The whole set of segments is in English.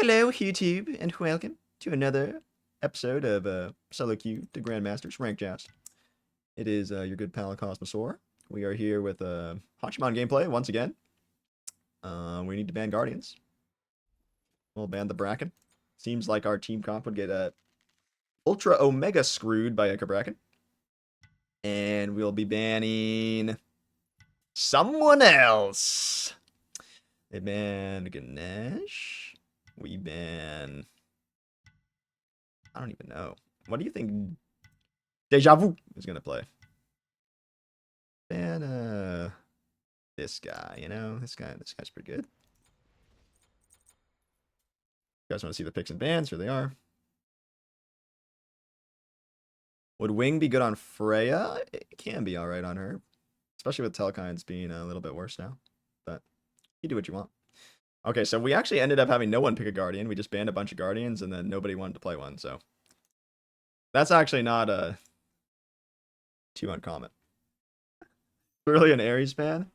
Hello, YouTube, and welcome to another episode of Solo Queue, the Grandmasters Rank Joust. It is your good pal Cosmosaur. We are here with Hachiman gameplay once again. We need to ban Guardians. We'll ban the Bracken. Seems like our team comp would get Ultra Omega screwed by Echo Bracken. And we'll be banning someone else. They ban Ganesh. We ban... I don't even know. What do you think Deja Vu is going to play? Ban this guy, you know? This guy's pretty good. You guys want to see the picks and bans? Here they are. Would Wing be good on Freya? It can be alright on her. Especially with Telkines being a little bit worse now. But you do what you want. Okay, so we actually ended up having no one pick a Guardian. We just banned a bunch of Guardians, and then nobody wanted to play one, so... That's actually not too uncommon. Really an Ares ban?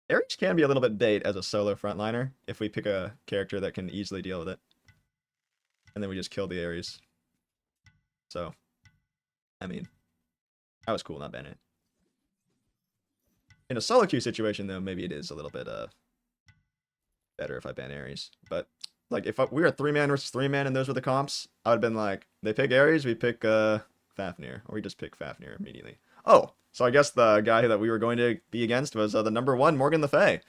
Ares can be a little bit bait as a solo frontliner if we pick a character that can easily deal with it. And then we just kill the Ares. So, I mean, that was cool, not banning it. In a solo queue situation, though, maybe it is a little bit better if I ban Ares. But, like, if we were 3-man versus 3-man and those were the comps, I would have been like, they pick Ares, we pick Fafnir. Or we just pick Fafnir immediately. Oh, so I guess the guy that we were going to be against was the #1, Morgan Le Fay.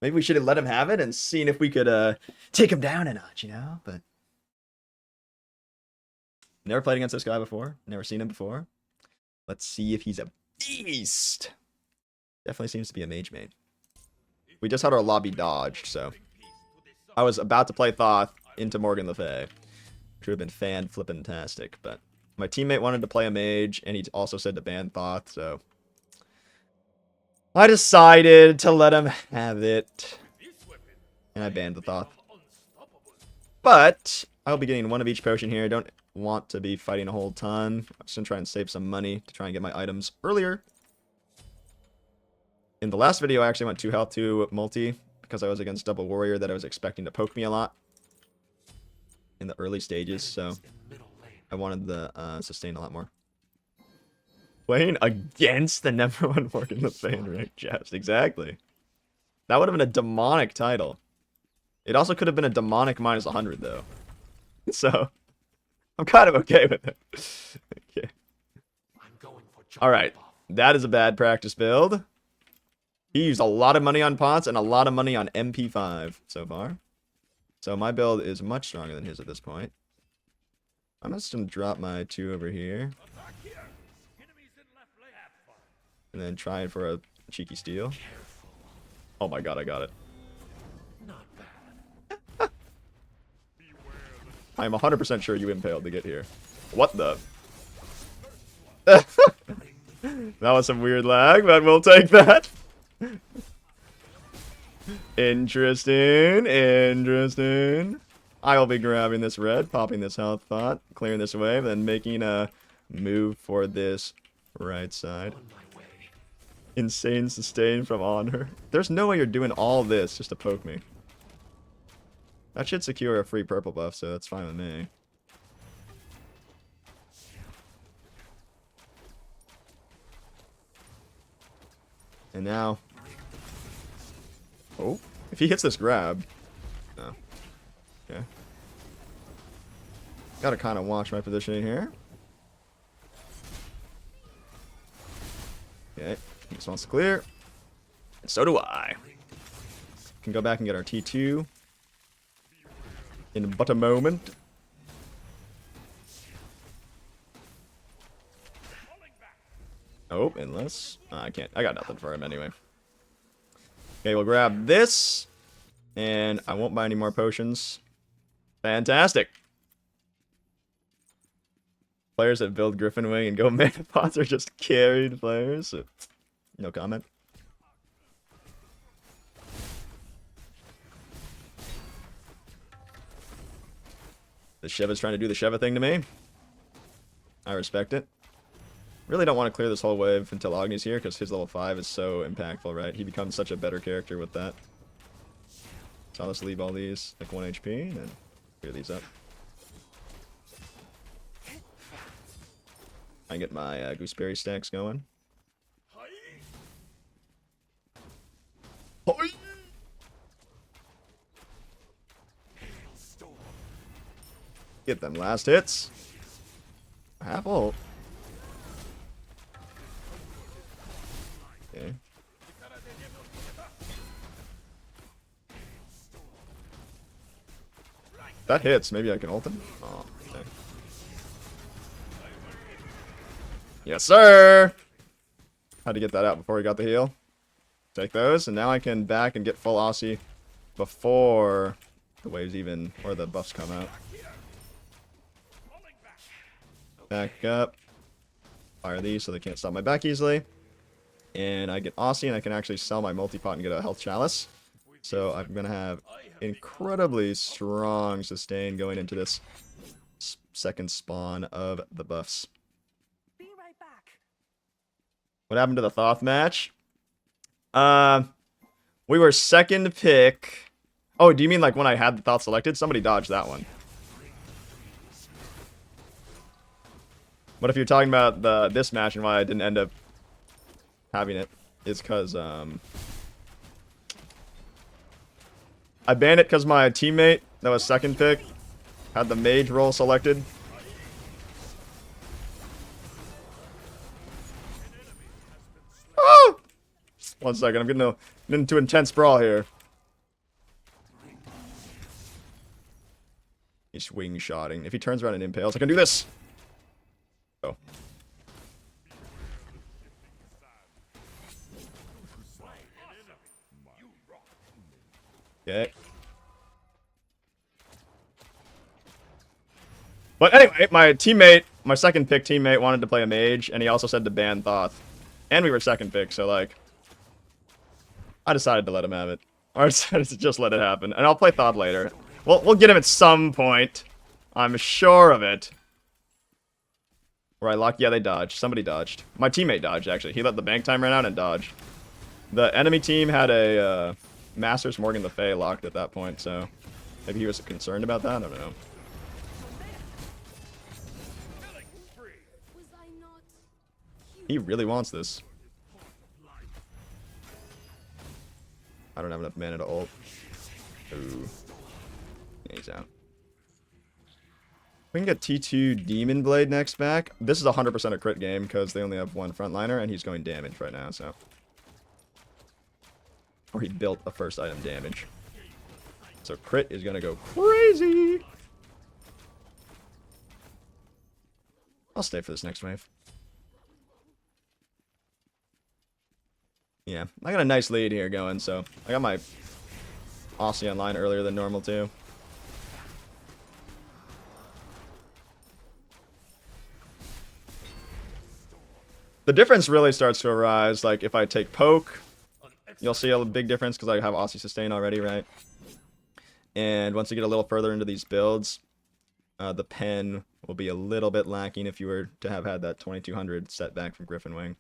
Maybe we should have let him have it and seen if we could take him down a notch, you know? But never played against this guy before. Never seen him before. Let's see if he's a beast. Definitely seems to be a mage main. We just had our lobby dodged, so... I was about to play Thoth into Morgan Le Fay. Which would have been fan-flippin-tastic, but... My teammate wanted to play a mage, and he also said to ban Thoth, so... I decided to let him have it. And I banned the Thoth. But, I'll be getting one of each potion here. I don't want to be fighting a whole ton. I'm just going to try and save some money to try and get my items earlier. In the last video, I actually went 2 health to multi because I was against double warrior that I was expecting to poke me a lot in the early stages, so I wanted the sustain a lot more. Playing against the #1 Morgan Le Fay in ranked Joust, exactly. That would have been a demonic title. It also could have been a demonic -100 though, so I'm kind of okay with it. Okay. All right, that is a bad practice build. He used a lot of money on pots and a lot of money on MP5 so far. So my build is much stronger than his at this point. I'm just going to drop my 2 over here. And then try for a cheeky steal. Oh my god, I got it. I am 100% sure you impaled to get here. What the? That was some weird lag, but we'll take that. Interesting. I'll be grabbing this red, popping this health pot, clearing this wave, then making a move for this right side. Insane sustain from Honor. There's no way you're doing all this just to poke me. That should secure a free purple buff, so that's fine with me. And now... Oh, if he hits this grab... No. Okay. Gotta kind of watch my positioning here. Okay, he just wants to clear. And so do I. Can go back and get our T2. In but a moment. Oh, unless... I can't. I got nothing for him anyway. Okay, we'll grab this. And I won't buy any more potions. Fantastic. Players that build Griffin Wing and go mana pots are just carried players. No comment. The Shiva's trying to do the Shiva thing to me. I respect it. Really don't want to clear this whole wave until Agni's here, because his level 5 is so impactful, right? He becomes such a better character with that. So I'll just leave all these, like 1 HP, and then Clear these up. I get my gooseberry stacks going. Get them last hits. Half ult. Okay. That hits. Maybe I can ult him. Oh, okay. Yes, sir. Had to get that out before he got the heal. Take those, and now I can back and get full Aussie before the waves even, or the buffs come out. Back up. Fire these so they can't stop my back easily. And I get Aussie, and I can actually sell my multi-pot and get a health chalice. So I'm going to have incredibly strong sustain going into this second spawn of the buffs. Be right back. What happened to the Thoth match? We were second pick. Oh, do you mean like when I had the Thoth selected? Somebody dodged that one. But if you're talking about this match and why I didn't end up having it, is because I banned it because my teammate that was second pick had the mage role selected. Oh! 1 second, I'm getting into intense brawl here. He's wing shotting. If he turns around and impales, I can do this. Oh. Okay. But anyway, my second pick teammate wanted to play a mage, and he also said to ban Thoth. And we were second pick, so like, I decided to let him have it. Or I decided to just let it happen. And I'll play Thoth later. We'll get him at some point. I'm sure of it. Where I lock, yeah, they dodged. Somebody dodged. My teammate dodged, actually. He let the bank time run out and dodged. The enemy team had a Masters Morgan the Fey locked at that point, so maybe he was concerned about that. I don't know. He really wants this. I don't have enough mana to ult. Ooh. Yeah, he's out. We can get T2 Demon Blade next back. This is 100% a crit game because they only have one frontliner and he's going damage right now, so. Or he built a first item damage. So crit is going to go crazy. I'll stay for this next wave. Yeah, I got a nice lead here going, so I got my Aussie online earlier than normal too. The difference really starts to arise, like, if I take poke, you'll see a big difference because I have Aussie sustain already, right? And once you get a little further into these builds, the pen will be a little bit lacking if you were to have had that 2200 setback from Griffin Wing.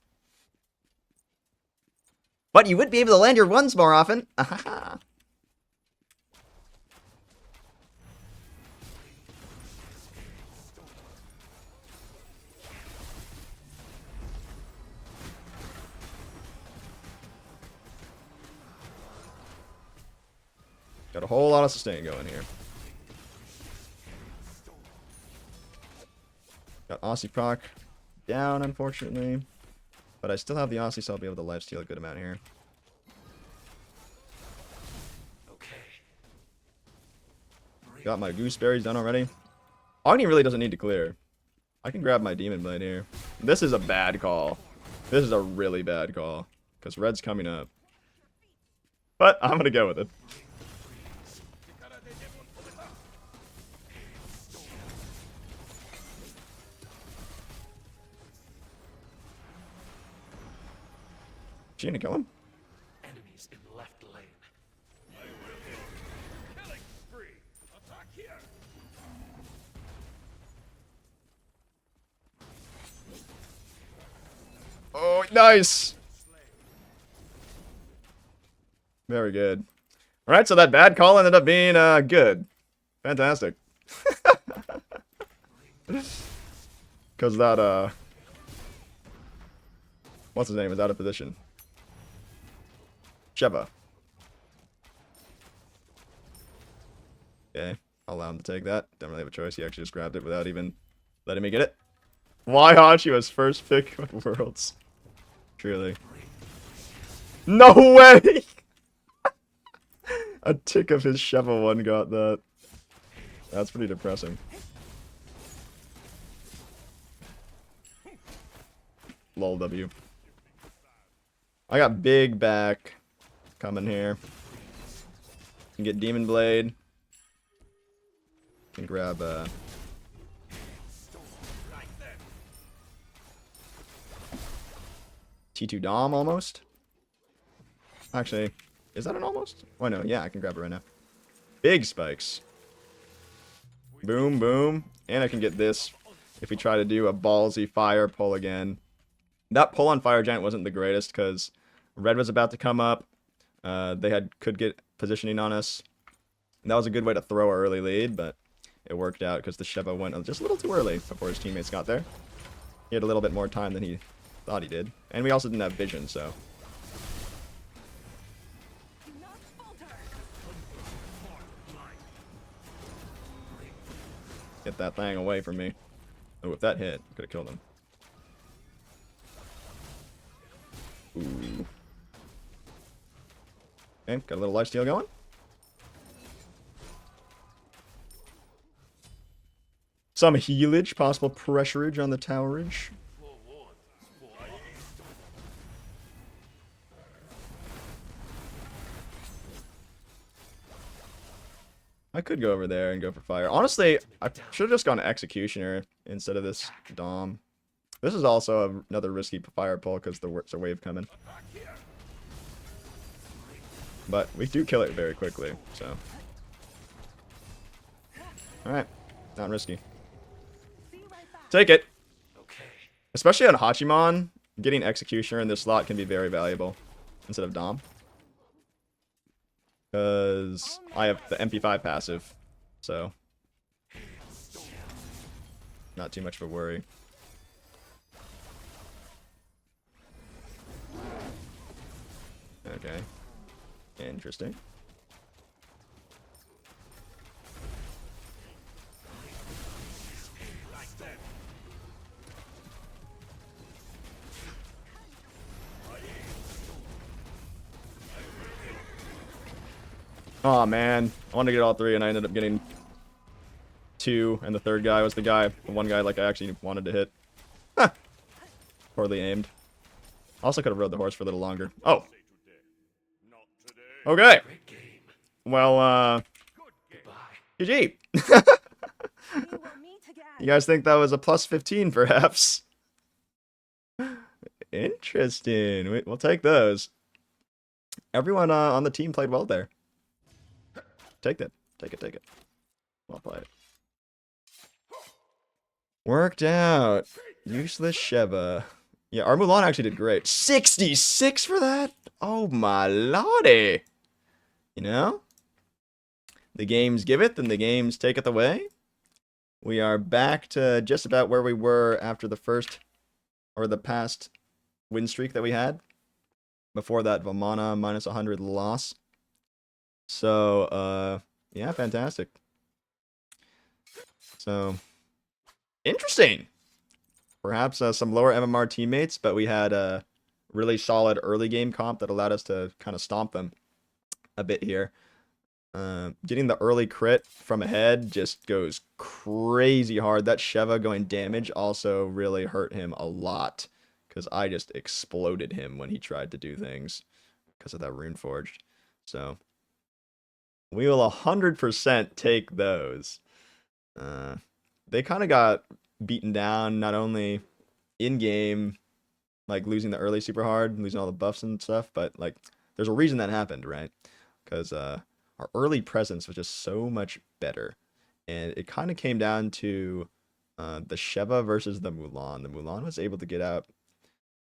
But you would be able to land your ones more often. Ahaha. Got a whole lot of sustain going here. Got Aussie proc down, unfortunately. But I still have the Aussie, so I'll be able to lifesteal a good amount here. Got my gooseberries done already. Agni really doesn't need to clear. I can grab my Demon Blade here. This is a bad call. This is a really bad call. Because red's coming up. But I'm going to go with it. She gonna kill him? Enemies in left lane. Killing spree. Attack here. Oh, nice! Very good. Alright, so that bad call ended up being good. Fantastic. Because that, what's his name is out of position. Sheva. Okay, I'll allow him to take that. Don't really have a choice. He actually just grabbed it without even letting me get it. Why Hachi was first pick of Worlds? Truly. No way! A tick of his Sheva one got that. That's pretty depressing. Lol W. I got big back coming here. Can get Demon Blade. Can grab T2 Dom almost. Actually, is that an almost? Oh no, yeah, I can grab it right now. Big spikes. Boom, boom. And I can get this if we try to do a ballsy fire pull again. That pull on Fire Giant wasn't the greatest because red was about to come up. They could get positioning on us. And that was a good way to throw our early lead, but it worked out because the Sheva went just a little too early before his teammates got there. He had a little bit more time than he thought he did. And we also didn't have vision, so. Get that thing away from me. Oh, if that hit, could have killed him. Ooh. Okay, got a little lifesteal going. Some healage, possible pressurage on the towerage. I could go over there and go for fire. Honestly, I should have just gone Executioner instead of this Dom. This is also another risky fire pull because there's a wave coming. But we do kill it very quickly, so. Alright, not risky. Take it. Especially on Hachiman, getting Executioner in this slot can be very valuable instead of Dom. Because I have the MP5 passive, so not too much of a worry. Okay. Interesting. Oh man, I wanted to get all three and I ended up getting two, and the third guy was the one guy like I actually wanted to hit. Huh. Poorly aimed. Also could have rode the horse for a little longer. Oh. Okay. Well, GG. You guys think that was a plus 15 perhaps? Interesting. We'll take those. Everyone on the team played well there. Take that. Take it, take it. Well played. Worked out. Useless Sheva. Yeah, our Mulan actually did great. 66 for that? Oh my lordy. You know? The games give it, then the games take it away. We are back to just about where we were after the past win streak that we had. Before that Vamana minus 100 loss. So, yeah, fantastic. So, interesting. Perhaps some lower MMR teammates, but we had a really solid early game comp that allowed us to kind of stomp them a bit here. Getting the early crit from ahead just goes crazy hard. That Sheva going damage also really hurt him a lot because I just exploded him when he tried to do things because of that Rune Forged. So we will 100% take those. They kind of got beaten down, not only in game, like losing the early super hard, losing all the buffs and stuff, but like there's a reason that happened, right? Because our early presence was just so much better, and it kind of came down to the Sheva versus the Mulan. The Mulan was able to get out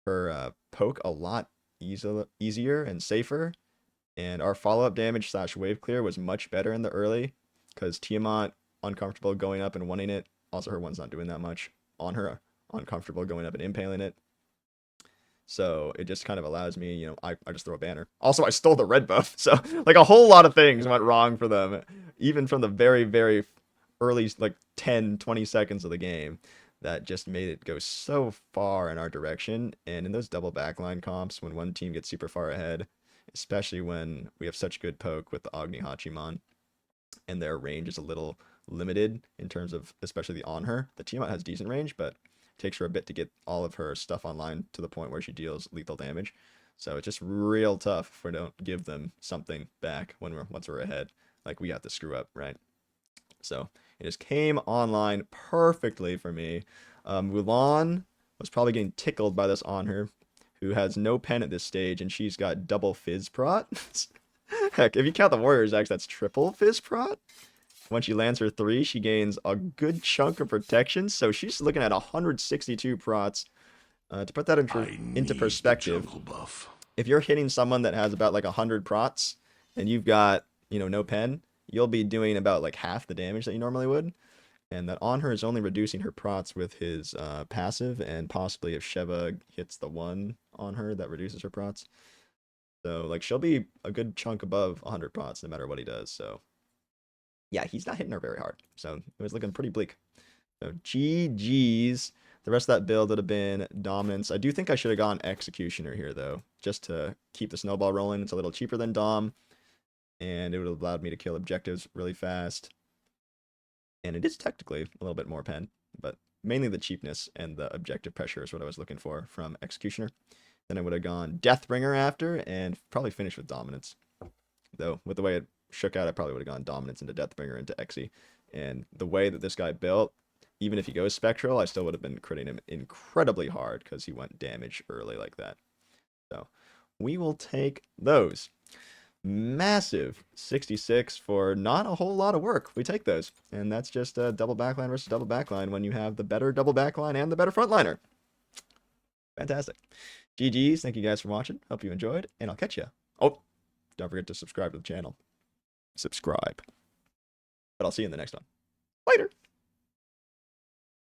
her poke a lot easier and safer, and our follow-up damage / wave clear was much better in the early because Tiamat uncomfortable going up and wanting it. Also, her one's not doing that much on her. Uncomfortable going up and impaling it. So it just kind of allows me, you know, I just throw a banner. Also, I stole the red buff. So like a whole lot of things went wrong for them. Even from the very, very early, like 10, 20 seconds of the game. That just made it go so far in our direction. And in those double backline comps, when one team gets super far ahead, especially when we have such good poke with the Agni Hachiman, and their range is a little limited in terms of especially the on her. The Tiamat has decent range, but it takes her a bit to get all of her stuff online to the point where she deals lethal damage. So it's just real tough if we don't give them something back once we're ahead. Like we have to screw up, right? So it just came online perfectly for me. Mulan was probably getting tickled by this on her, who has no pen at this stage, and she's got double fizz prot. Heck, if you count the Warriors X, that's triple fizz prot. When she lands her 3, she gains a good chunk of protection, so she's looking at 162 prots. To put that into perspective, if you're hitting someone that has about like 100 prots, and you've got, you know, no pen, you'll be doing about like half the damage that you normally would. And that on her is only reducing her prots with his passive, and possibly if Sheva hits the 1 on her, that reduces her prots. So, like, she'll be a good chunk above 100 prots no matter what he does. So, yeah, he's not hitting her very hard. So, it was looking pretty bleak. So, GG's. The rest of that build would have been Dominance. I do think I should have gone Executioner here, though, just to keep the snowball rolling. It's a little cheaper than Dom, and it would have allowed me to kill objectives really fast. And it is technically a little bit more pen, but mainly the cheapness and the objective pressure is what I was looking for from Executioner. Then I would have gone Deathbringer after, and probably finished with Dominance. Though, with the way it shook out, I probably would have gone Dominance into Deathbringer into Exy. And the way that this guy built, even if he goes Spectral, I still would have been critting him incredibly hard because he went damage early like that. So, we will take those. Massive 66 for not a whole lot of work. We take those. And that's just a double backline versus double backline when you have the better double backline and the better frontliner. Fantastic. GG's. Thank you guys for watching. Hope you enjoyed, and I'll catch you. Oh, don't forget to subscribe to the channel. Subscribe. But I'll see you in the next one. Later.